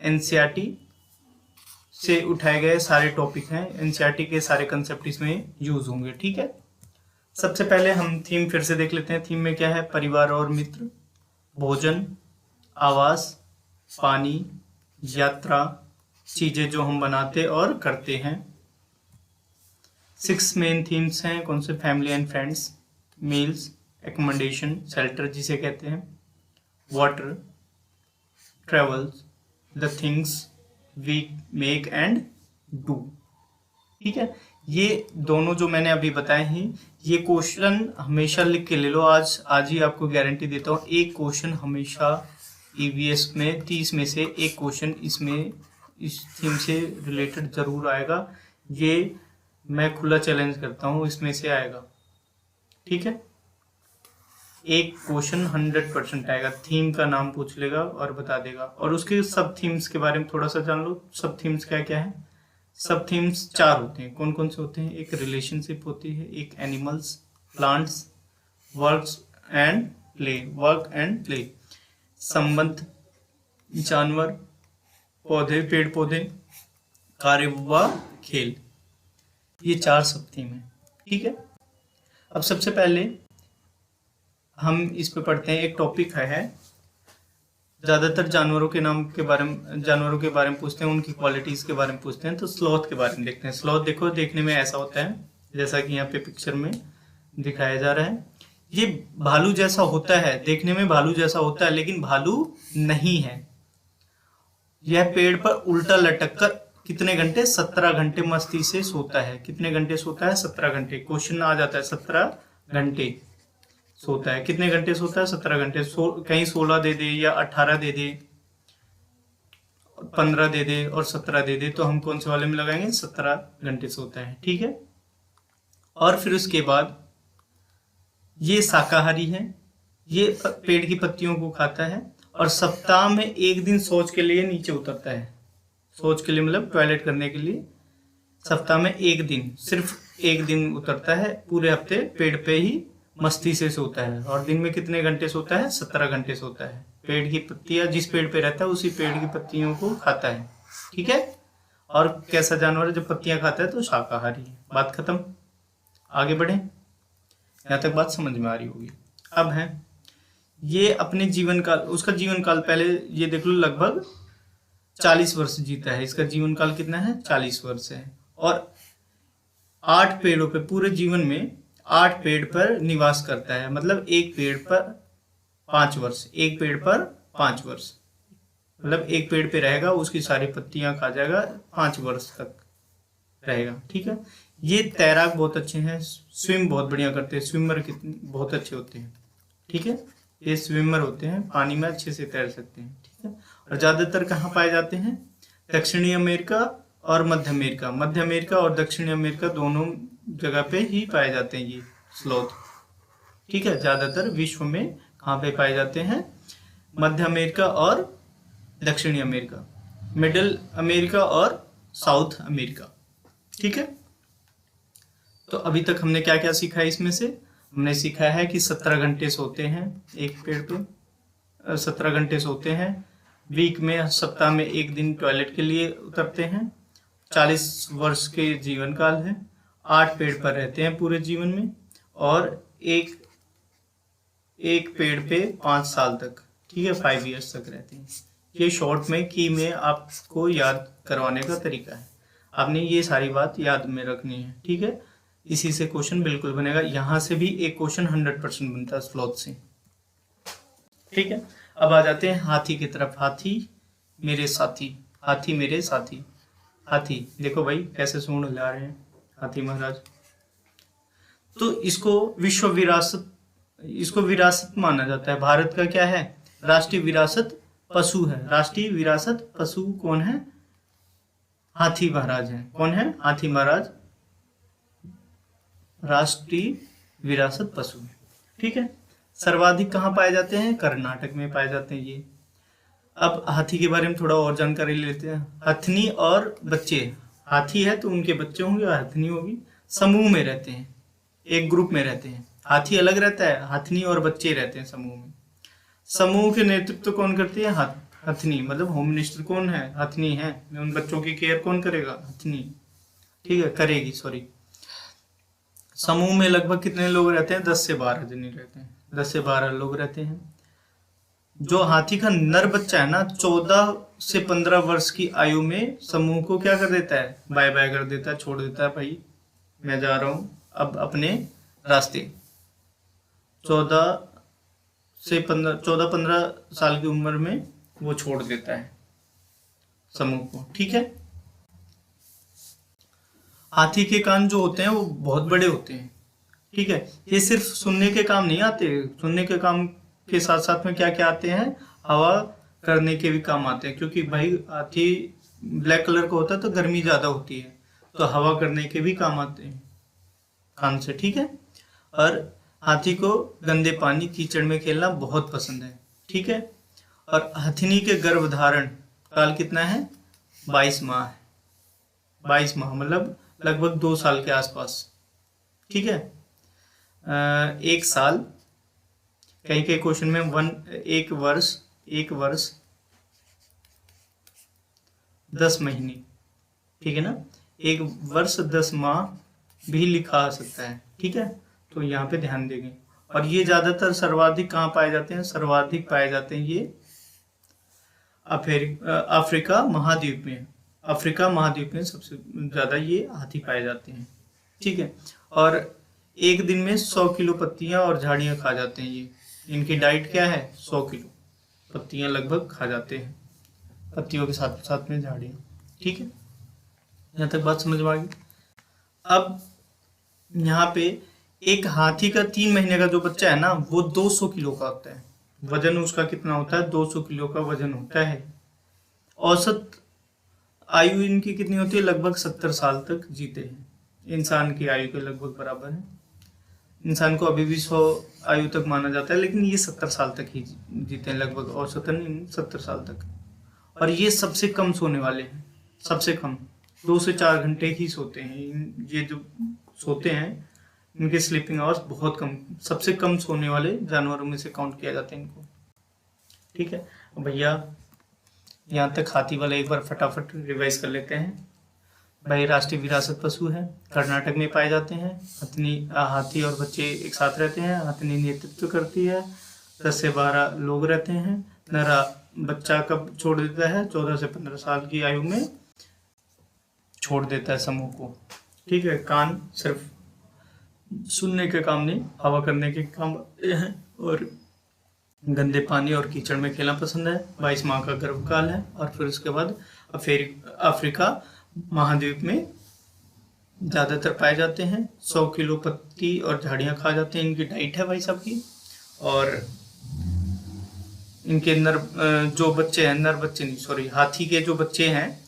NCERT से उठाए गए सारे टॉपिक हैं, एनसीईआरटी के सारे कंसेप्ट इसमें यूज होंगे। ठीक है, सबसे पहले हम थीम फिर से देख लेते हैं। थीम में क्या है? परिवार और मित्र, भोजन, आवास, पानी, यात्रा, चीजें जो हम बनाते और करते हैं। 6 मेन थीम्स हैं। कौन से? Family and friends, meals, accommodation, shelter जिसे कहते हैं, water, travels, the things we make and do. ठीक है, ये दोनों जो मैंने अभी बताए हैं, ये क्वेश्चन हमेशा लिख के ले लो। आज ही आपको गारंटी देता हूँ, एक क्वेश्चन हमेशा ईवीएस में 30 में से एक क्वेश्चन इसमें इस थीम से रिलेटेड जरूर आएगा। ये मैं खुला चैलेंज करता हूँ, इसमें से आएगा। ठीक है, एक क्वेश्चन 100% आएगा। थीम का नाम पूछ लेगा और बता देगा, और उसके सब थीम्स के बारे में थोड़ा सा जान लो। सब थीम्स क्या क्या है? सब थीम्स 4 होते हैं। कौन कौन से होते हैं? एक रिलेशनशिप होती है, एक animals, plants, work and play, संबंध, जानवर, पौधे, पेड़ पौधे, कार्य व खेल, ये 4 सब थीम है। ठीक है, अब सबसे पहले हम इस पे पढ़ते हैं। एक टॉपिक है, ज्यादातर जानवरों के बारे में पूछते हैं, उनकी क्वालिटीज के बारे में पूछते हैं। तो स्लॉथ के बारे में देखते हैं। स्लॉथ देखो, देखने में ऐसा होता है जैसा कि यहाँ पे पिक्चर में दिखाया जा रहा है। ये भालू जैसा होता है, देखने में भालू जैसा होता है, लेकिन भालू नहीं है। यह पेड़ पर उल्टा लटक कर कितने घंटे? 17 घंटे मस्ती से सोता है। कितने घंटे सोता है? 17 घंटे। क्वेश्चन आ जाता है, 17 घंटे सोता है। कितने घंटे सोता है? 17 घंटे। कहीं 16 दे दे या 18 दे दे, 15 दे दे और 17 दे दे, तो हम कौन से वाले में लगाएंगे? 17 घंटे सोता है। ठीक है, और फिर उसके बाद ये शाकाहारी है, ये पेड़ की पत्तियों को खाता है, और सप्ताह में एक दिन शौच के लिए नीचे उतरता है। शौच के लिए मतलब टॉयलेट करने के लिए सप्ताह में एक दिन, सिर्फ एक दिन उतरता है। पूरे हफ्ते पेड़ पे ही मस्ती से सोता है। और दिन में कितने घंटे सोता है? 17 घंटे सोता है। पेड़ की पत्तियां, जिस पेड़ पे रहता है उसी पेड़ की पत्तियों को खाता है। ठीक है, और कैसा जानवर है जो पत्तियां खाता है? तो शाकाहारी है। बात खत्म, आगे बढ़े। यहाँ तक बात समझ में आ रही होगी। अब है ये अपने जीवन काल, उसका जीवन काल पहले ये देख लो, लगभग 40 वर्ष जीता है। इसका जीवन काल कितना है? 40 वर्ष है। और 8 पेड़ों पे, पूरे जीवन में 8 पेड़ पर निवास करता है। मतलब एक पेड़ पर 5 वर्ष, एक पेड़ पर 5 वर्ष, मतलब एक पेड़ पे रहेगा, उसकी सारी पत्तियां खा जाएगा, 5 वर्ष तक रहेगा। ठीक है, ये तैराक बहुत अच्छे हैं, स्विम बहुत बढ़िया करते हैं, स्विमर कितने बहुत अच्छे होते हैं। ठीक है, ये स्विमर होते हैं, पानी में अच्छे से तैर सकते हैं। ठीक है, और ज्यादातर कहाँ पाए जाते हैं? दक्षिणी अमेरिका और मध्य अमेरिका। मध्य अमेरिका और दक्षिणी अमेरिका दोनों जगह पे ही पाए जाते हैं ये स्लॉथ। ठीक है, ज्यादातर विश्व में कहाँ पे पाए जाते हैं? मध्य अमेरिका और दक्षिणी अमेरिका, मिडिल अमेरिका और साउथ अमेरिका। ठीक है, तो अभी तक हमने क्या क्या सीखा है? इसमें से हमने सीखा है कि 17 घंटे सोते हैं एक पेड़ पे, 17 घंटे सोते हैं। वीक में, सप्ताह में एक दिन टॉयलेट के लिए उतरते हैं। 40 वर्ष के जीवन काल है। 8 पेड़ पर रहते हैं पूरे जीवन में, और एक पेड़ पे 5 साल तक। ठीक है, 5 ईयर्स तक रहते हैं। ये शॉर्ट में की में आपको याद करवाने का तरीका है। आपने ये सारी बात याद में रखनी है। ठीक है, इसी से क्वेश्चन बिल्कुल बनेगा। यहाँ से भी एक क्वेश्चन 100% बनता है स्लॉथ से। ठीक है, अब आ जाते हैं हाथी की तरफ। हाथी मेरे साथी, हाथी मेरे साथी। हाथी देखो भाई कैसे सूंड हिला रहे हैं हाथी महाराज। तो इसको विरासत माना जाता है। भारत का क्या है? राष्ट्रीय विरासत पशु है। राष्ट्रीय विरासत पशु कौन है? हाथी महाराज है। कौन है? हाथी महाराज राष्ट्रीय विरासत पशु। ठीक है, सर्वाधिक कहाँ पाए जाते हैं? कर्नाटक में पाए जाते हैं ये। अब हाथी के बारे में थोड़ा और जानकारी लेते हैं। हथनी और बच्चे, हाथी है तो उनके बच्चे होंगे और हथनी होगी। समूह में रहते हैं, एक ग्रुप में रहते हैं। हाथी अलग रहता है, हथनी और बच्चे रहते हैं समूह में। समूह के नेतृत्व कौन करती है? हथनी, मतलब होम मिनिस्टर कौन है? हथनी है। उन बच्चों की केयर कौन करेगा? हथनी, ठीक है, करेगी, सॉरी। समूह में लगभग कितने लोग रहते हैं? 10 से 12 जने रहते हैं, 10 से 12 लोग रहते हैं। जो हाथी का नर बच्चा है ना, 14 से 15 वर्ष की आयु में समूह को क्या कर देता है? बाय बाय कर देता है, छोड़ देता है, भाई मैं जा रहा हूं अब अपने रास्ते। 14-15 साल की उम्र में वो छोड़ देता है समूह को, ठीक है। हाथी के कान जो होते हैं वो बहुत बड़े होते हैं, ठीक है। ये सिर्फ सुनने के काम नहीं आते, सुनने के काम के साथ साथ में क्या क्या आते हैं? हवा करने के भी काम आते हैं, क्योंकि भाई हाथी ब्लैक कलर का होता है तो गर्मी ज्यादा होती है, तो हवा करने के भी काम आते हैं कान से, ठीक है। और हाथी को गंदे पानी कीचड़ में खेलना बहुत पसंद है, ठीक है। और हथिनी के गर्भधारण काल कितना है? 22 माह है। 22 माह मतलब लगभग 2 साल के आसपास, ठीक है। 1 साल, कहीं कहीं क्वेश्चन में 1 वर्ष 10 महीने, ठीक है ना। 1 वर्ष 10 माह भी लिखा आ सकता है, ठीक है। तो यहाँ पे ध्यान देंगे। और ये ज्यादातर सर्वाधिक कहाँ पाए जाते हैं? सर्वाधिक पाए जाते हैं ये अफ्रीका महाद्वीप में। अफ्रीका महाद्वीप में सबसे ज्यादा ये हाथी पाए जाते हैं, ठीक है। और एक दिन में 100 किलो पत्तियां और झाड़ियां खा जाते हैं ये। इनकी डाइट क्या है? 100 किलो पत्तियां लगभग खा जाते हैं, पत्तियों के साथ साथ में झाड़ियां, ठीक है। यहाँ तक बात समझ में आ गई। अब यहाँ पे एक हाथी का 3 महीने का जो बच्चा है ना, वो 200 किलो का होता है। वजन उसका कितना होता है? 200 किलो का वजन होता है। औसत आयु इनकी कितनी होती है? लगभग 70 साल तक जीते हैं। इंसान की आयु के लगभग बराबर है। इंसान को अभी भी 100 आयु तक माना जाता है, लेकिन ये 70 साल तक ही जीते हैं लगभग, औसतन 70 साल तक। और ये सबसे कम सोने वाले हैं, सबसे कम 2 से 4 घंटे ही सोते हैं। ये जो सोते हैं इनके स्लीपिंग आवर्स बहुत कम, सबसे कम सोने वाले जानवरों में से काउंट किया जाता है इनको, ठीक है। भैया यहाँ तक हाथी वाला एक बार फटाफट रिवाइज कर लेते हैं। भाई राष्ट्रीय विरासत पशु है, कर्नाटक में पाए जाते हैं। हाथी और बच्चे एक साथ रहते हैं। हथनी नेतृत्व करती है। 10 से 12 लोग रहते हैं। नरा बच्चा कब छोड़ देता है? 14 से 15 साल की आयु में छोड़ देता है समूह को, ठीक है। कान सिर्फ सुनने के काम नहीं, हवा करने के काम हैं। और गंदे पानी और कीचड़ में खेलना पसंद है। 22 माह का गर्भकाल है। और फिर उसके बाद अफ्रीका महाद्वीप में ज्यादातर पाए जाते हैं। 100 किलो पत्ती और झाड़ियां खा जाते हैं, इनकी डाइट है भाई साहब की। और इनके जो बच्चे हैं, नर बच्चे नहीं, सॉरी, हाथी के जो बच्चे हैं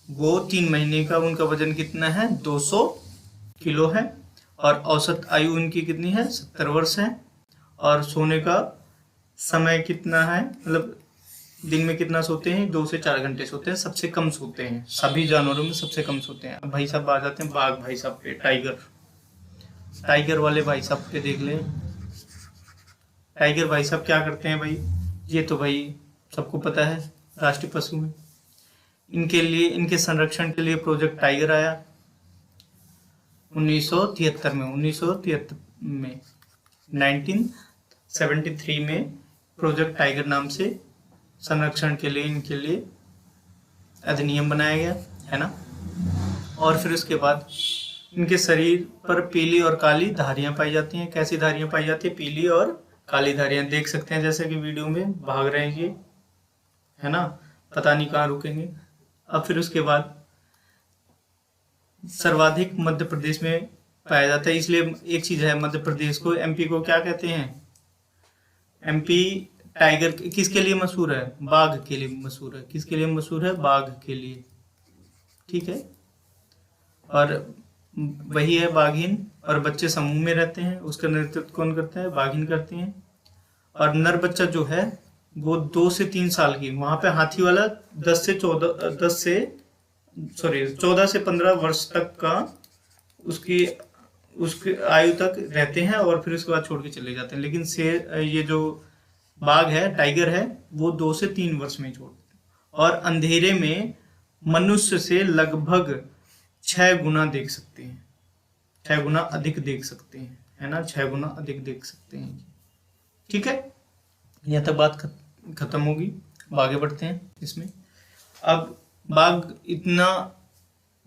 वो 3 महीने का, उनका वजन कितना है? 200 किलो है। और औसत आयु उनकी कितनी है? 70 वर्ष है। और सोने का समय कितना है? मतलब दिन में कितना सोते हैं? 2 से 4 घंटे सोते हैं, सबसे कम सोते हैं, सभी जानवरों में सबसे कम सोते हैं। अब भाई साहब आ जाते हैं बाघ भाई साहब पे, टाइगर वाले भाई साहब पे देख ले। टाइगर भाई साहब क्या करते हैं भाई? ये तो भाई सबको पता है, राष्ट्रीय पशु है। इनके लिए, इनके संरक्षण के लिए प्रोजेक्ट टाइगर आया 1973 में 1973 में प्रोजेक्ट टाइगर नाम से संरक्षण के लिए इनके लिए अधिनियम बनाया गया है ना। और फिर उसके बाद इनके शरीर पर पीली और काली धारियां पाई जाती हैं। कैसी धारियां पाई जाती है? पीली और काली धारियां, देख सकते हैं जैसे कि वीडियो में भाग रहे हैं ये, है ना, पता नहीं कहाँ रुकेंगे। अब फिर उसके बाद सर्वाधिक मध्य प्रदेश में पाया जाता है। इसलिए एक चीज है, मध्य प्रदेश को, एमपी को क्या कहते हैं? एमपी टाइगर किसके लिए मशहूर है? बाघ के लिए मशहूर है। किसके लिए मशहूर है? बाघ के लिए, ठीक है। और वही है बाघिन, और बच्चे समूह में रहते हैं। उसका नेतृत्व कौन करता है? बाघिन करती हैं। और नर बच्चा जो है वो 2 से 3 साल की, वहां पे हाथी वाला 14 से 15 वर्ष तक का उसकी आयु तक रहते हैं, और फिर उसके बाद छोड़ के चले जाते हैं। लेकिन ये जो बाघ है, टाइगर है, वो 2 से 3 वर्ष में छोड़ और अंधेरे में मनुष्य से लगभग 6 गुना देख सकते हैं, 6 गुना अधिक देख सकते हैं, है ना, 6 गुना अधिक देख सकते हैं। ठीक है, यहाँ तक बात खत्म होगी। अब आगे बढ़ते हैं इसमें। अब बाघ इतना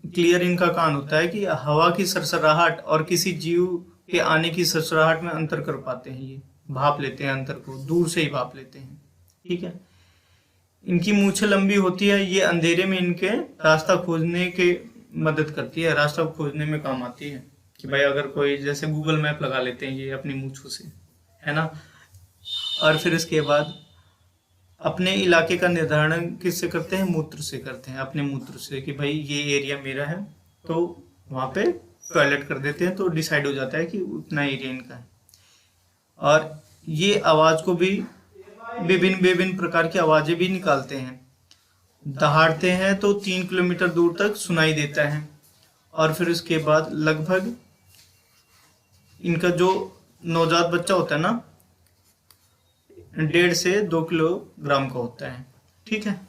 क्लियर इनका कान होता है कि हवा की सरसराहट और किसी जीव के आने की सरसराहट में अंतर कर पाते हैं। ये भाप लेते हैं, अंतर को दूर से ही भाप लेते हैं। ठीक है, इनकी मूछें लंबी होती है। ये अंधेरे में इनके रास्ता खोजने के मदद करती है, रास्ता खोजने में काम आती है कि भाई अगर कोई जैसे गूगल मैप लगा लेते हैं ये अपनी मूछों से, है ना। और फिर इसके बाद अपने इलाके का निर्धारण किससे करते हैं? मूत्र से करते हैं, अपने मूत्र से, कि भाई ये एरिया मेरा है, तो वहाँ पे टॉयलेट कर देते हैं, तो डिसाइड हो जाता है कि उतना एरिया इनका है। और ये आवाज को भी विभिन्न विभिन्न प्रकार की आवाजें भी निकालते हैं। दहाड़ते हैं तो 3 किलोमीटर दूर तक सुनाई देता है। और फिर उसके बाद लगभग इनका जो नवजात बच्चा होता है ना, 1.5 से 2 किलोग्राम का होता है। ठीक है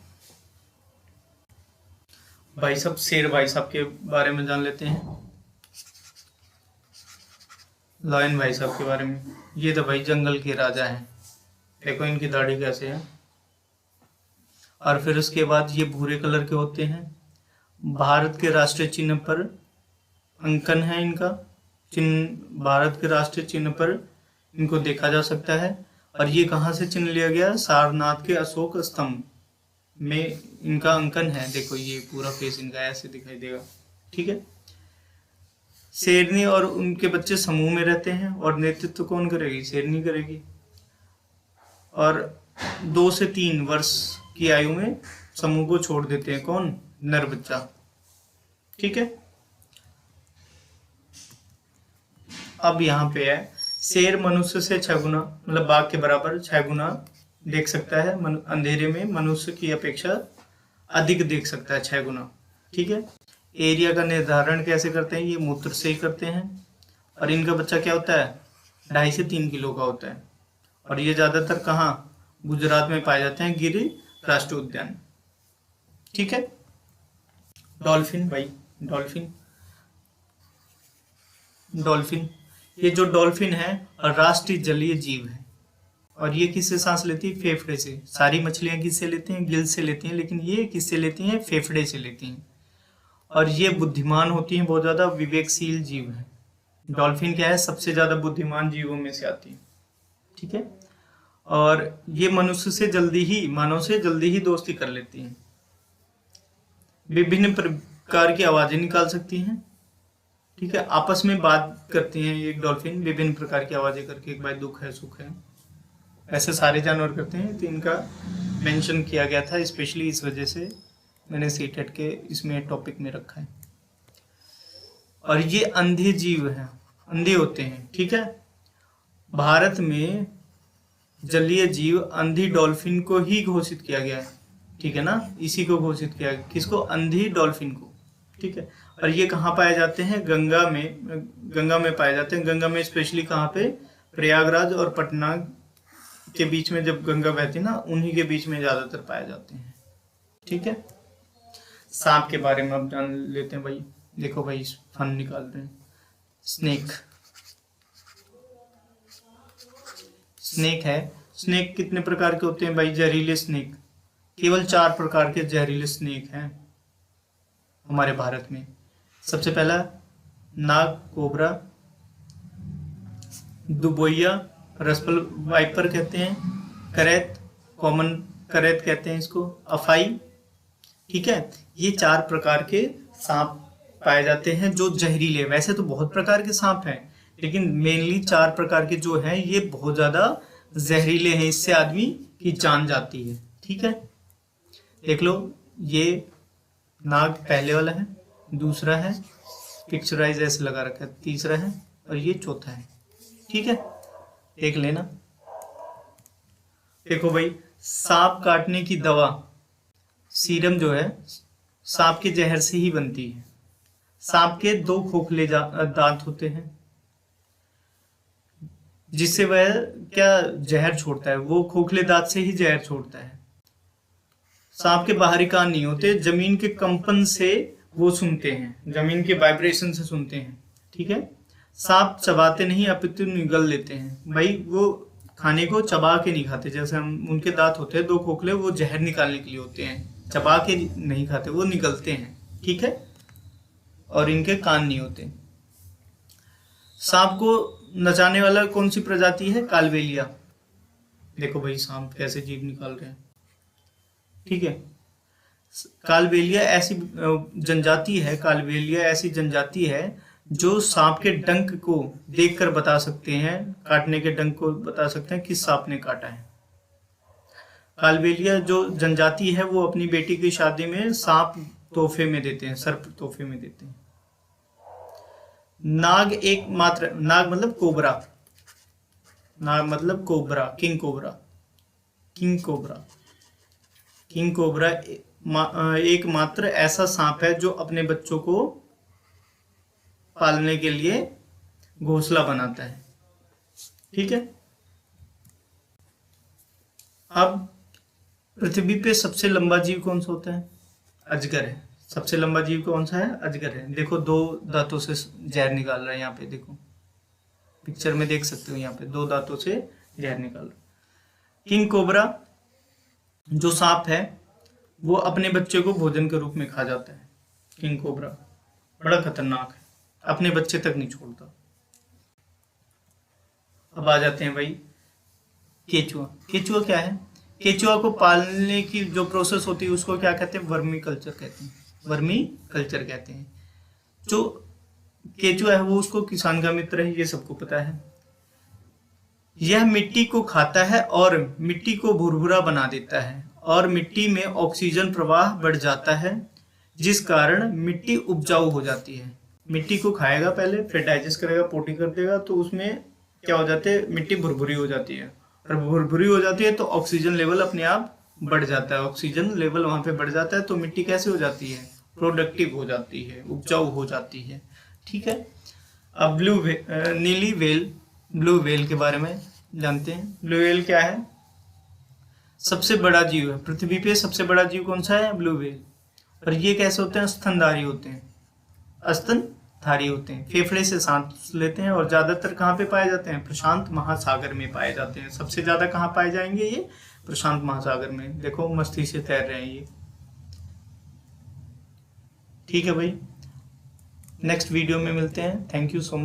भाई साहब, शेर भाई साहब के बारे में जान लेते हैं। लायन भाई साहब के बारे में, ये तो भाई जंगल के राजा हैं। देखो इनकी दाढ़ी कैसे है। और फिर उसके बाद ये भूरे कलर के होते हैं। भारत के राष्ट्रीय चिन्ह पर अंकन है इनका, चिन्ह भारत के राष्ट्रीय चिन्ह पर इनको देखा जा सकता है। और ये कहाँ से चिन्ह लिया गया? सारनाथ के अशोक स्तंभ में इनका अंकन है। देखो ये पूरा फेस इनका ऐसे दिखाई देगा। ठीक है, शेरनी और उनके बच्चे समूह में रहते हैं और नेतृत्व कौन करेगी? शेरनी करेगी। और 2 से 3 वर्ष की आयु में समूह को छोड़ देते हैं। कौन? नर बच्चा। ठीक है, अब यहाँ पे है शेर मनुष्य से 6 गुना, मतलब बाघ के बराबर 6 गुना देख सकता है। अंधेरे में मनुष्य की अपेक्षा अधिक देख सकता है, 6 गुना। ठीक है, एरिया का निर्धारण कैसे करते हैं? ये मूत्र से ही करते हैं। और इनका बच्चा क्या होता है? 2.5 से 3 किलो का होता है। और ये ज्यादातर कहाँ? गुजरात में पाए जाते हैं, गिर राष्ट्रीय उद्यान। ठीक है, डॉल्फिन भाई, डॉल्फिन ये जो डॉल्फिन है राष्ट्रीय जलीय जीव है। और ये किससे सांस लेती है? फेफड़े से। सारी मछलियां किससे लेती हैं? गिल से लेती हैं, लेकिन ये किससे लेती हैं? फेफड़े से लेती हैं। और ये बुद्धिमान होती हैं, बहुत ज्यादा विवेकशील जीव है। डॉल्फिन क्या है? सबसे ज्यादा बुद्धिमान जीवों में से आती है। ठीक है, और ये मनुष्य से मानव से जल्दी ही दोस्ती कर लेती हैं। विभिन्न प्रकार की आवाजें निकाल सकती हैं। ठीक है, आपस में बात करती हैं एक डॉल्फिन विभिन्न प्रकार की आवाजें करके, एक भाई दुख है सुख है, ऐसे सारे जानवर करते हैं। तो इनका मेंशन किया गया था स्पेशली, इस वजह से मैंने सीटेट के इसमें टॉपिक में रखा है। और ये अंधे जीव हैं, अंधे होते हैं। ठीक है, भारत में जलीय जीव अंधी डॉल्फिन को ही घोषित किया गया है। ठीक है ना, इसी को घोषित किया गया। किसको? अंधी डॉल्फिन को। ठीक है, और ये कहाँ पाए जाते हैं? गंगा में पाए जाते हैं। गंगा में स्पेशली कहाँ पे? प्रयागराज और पटना के बीच में जब गंगा बहती है ना, उन्हीं के बीच में ज्यादातर पाए जाते हैं। ठीक है, सांप के बारे में अब जान लेते हैं भाई। देखो भाई फन निकाल रहे हैं। स्नेक है। स्नेक कितने प्रकार के होते हैं भाई? जहरीले स्नेक केवल 4 प्रकार के जहरीले स्नेक हैं हमारे भारत में। सबसे पहला नाग कोबरा, दुबोइया, रसपल वाइपर कहते हैं, करैत, कॉमन करैत कहते हैं इसको, अफाई। ठीक है, ये 4 प्रकार के सांप पाए जाते हैं जो जहरीले। वैसे तो बहुत प्रकार के सांप हैं, लेकिन मेनली 4 प्रकार के जो हैं ये बहुत ज्यादा जहरीले हैं, इससे आदमी की जान जाती है। ठीक है, देख लो, ये नाग पहले वाला है, दूसरा है पिक्चराइज ऐसे लगा रखा है, तीसरा है और ये चौथा है। ठीक है, देख लेना। देखो भाई, सांप काटने की दवा सीरम जो है सांप के जहर से ही बनती है। सांप के 2 खोखले दांत होते हैं, जिससे वह क्या जहर छोड़ता है, वो खोखले दांत से ही जहर छोड़ता है। सांप के बाहरी कान नहीं होते, जमीन के कंपन से वो सुनते हैं, जमीन के वाइब्रेशन से सुनते हैं। ठीक है। सांप चबाते नहीं अपितु निगल लेते हैं। भाई वो खाने को चबा के नहीं खाते, जैसे हम उनके दांत होते हैं 2 खोखले, वो जहर निकालने के लिए होते हैं, चबा के नहीं खाते, वो निगलते हैं। ठीक है। और इनके कान नहीं होते। सांप को नचाने वाला कौन सी प्रजाति है? कालबेलिया। देखो भाई सांप कैसे जीभ निकाल रहे हैं। ठीक है। कालबेलिया ऐसी जनजाति है, कालबेलिया ऐसी जनजाति है जो सांप के डंक को देखकर बता सकते हैं, काटने के डंक को बता सकते हैं किस सांप ने काटा है। कालबेलिया जो जनजाति है वो अपनी बेटी की शादी में सांप तोहफे में देते हैं, सर्प तोहफे में देते हैं। नाग एकमात्र, नाग मतलब कोबरा, नाग मतलब cobra, king cobra, king cobra, king cobra एकमात्र ऐसा सांप है जो अपने बच्चों को पालने के लिए घोंसला बनाता है। ठीक है। अब पृथ्वी पे सबसे लंबा जीव कौन सा होता है? अजगर है। सबसे लंबा जीव कौन सा है? अजगर है। देखो 2 दांतों से जहर निकाल रहा है, यहाँ पे देखो पिक्चर में देख सकते हो, यहाँ पे 2 दांतों से जहर निकाल रहा। किंग कोबरा जो सांप है वो अपने बच्चे को भोजन के रूप में खा जाता है। किंग कोबरा बड़ा खतरनाक है, अपने बच्चे तक नहीं छोड़ता। अब आ जाते हैं भाई केचुआ। केचुआ क्या है? केचुआ को पालने की जो प्रोसेस होती है उसको क्या कहते हैं? वर्मी कल्चर कहते हैं, वर्मी कल्चर कहते हैं। जो केचुआ है वो उसको किसान का मित्र है, ये सबको पता है। यह मिट्टी को खाता है और मिट्टी को भुरभुरा बना देता है और मिट्टी में ऑक्सीजन प्रवाह बढ़ जाता है, जिस कारण मिट्टी उपजाऊ हो जाती है। मिट्टी को खाएगा पहले, फिर डाइजेस्ट करेगा, पोटी कर देगा, तो उसमें क्या हो जाते हैं? मिट्टी भुरभुरी हो जाती है, और भुरभुरी हो जाती है तो ऑक्सीजन लेवल अपने आप बढ़ जाता है। ऑक्सीजन लेवल वहां पे बढ़ जाता है तो मिट्टी कैसे हो जाती है? प्रोडक्टिव हो जाती है, उपजाऊ हो जाती है। ठीक है। अब नीली वेल, ब्लू वेल के बारे में जानते हैं। ब्लू वेल क्या है? सबसे बड़ा जीव है पृथ्वी पे। सबसे बड़ा जीव कौन सा है? Blue whale. और ये कैसे होते हैं? स्तनधारी होते हैं, स्तनधारी होते हैं, फेफड़े से सांस लेते हैं। और ज्यादातर कहाँ पे पाए जाते हैं? प्रशांत महासागर में पाए जाते हैं। सबसे ज्यादा कहाँ पाए जाएंगे? ये प्रशांत महासागर में। देखो मस्ती से तैर रहे हैं ये। ठीक है भाई, नेक्स्ट वीडियो में मिलते हैं। Thank you so much.